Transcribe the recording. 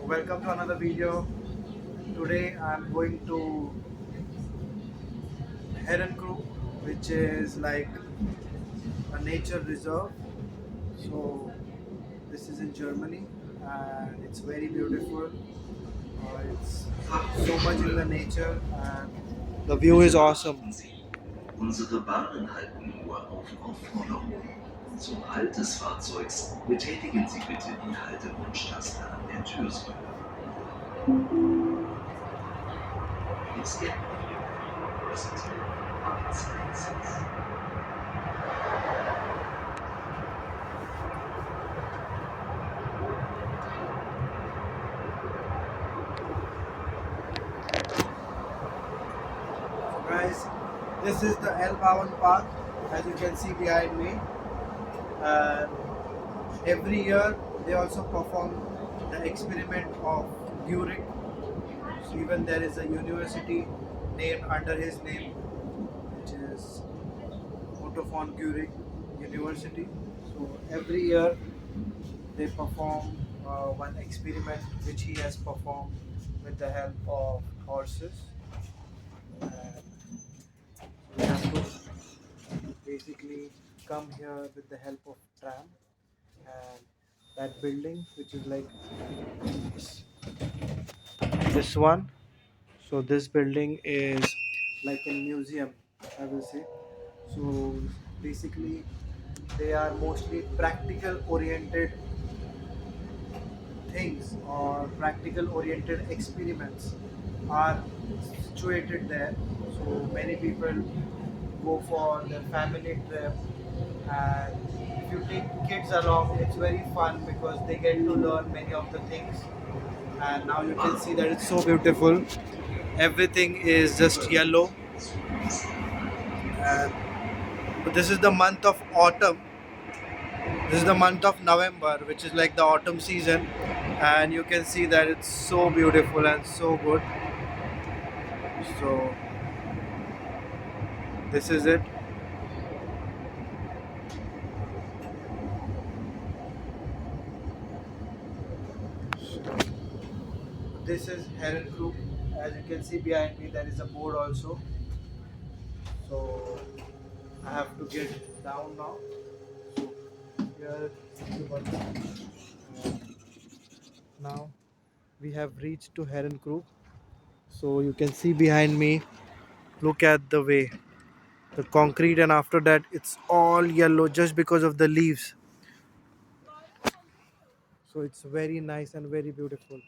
welcome to another video. Today I'm going to Herrenkrug, which is like a nature reserve. So this is in Germany and it's very beautiful. It's so much in the nature and the view is awesome. Unsere Bahnen halten nur auf Aufforderung. Zum Halt des Fahrzeugs betätigen Sie bitte die Haltewunschtaste an der Türsäule. Please get off your University Pocket Sciences. So guys, this is the Elbauen Park as you can see behind me. And every year they also perform the experiment of Zurich. So even there is a university named under his name, which is Otto von Zurich University. So every year they perform one experiment which he has performed with the help of horses. And we have to basically come here with the help of tram, and that building which is like this one. So this building is like a museum, I will say. So basically they are mostly practical oriented things or practical oriented experiments are situated there. So many people go for their family trip, and if you take kids along it's very fun because they get to learn many of the things. And now you can see that it's so beautiful, everything is just yellow. And this is the month of autumn. This is the month of November, which is like the autumn season, and you can see that it's so beautiful and so good. So this is it. This is Herrenkrug. As you can see behind me, there is a board also. So I have to get down now. So here is the button. And now we have reached to Herrenkrug. So you can see behind me. Look at the way, the concrete, and after that it's all yellow just because of the leaves. So it's very nice and very beautiful.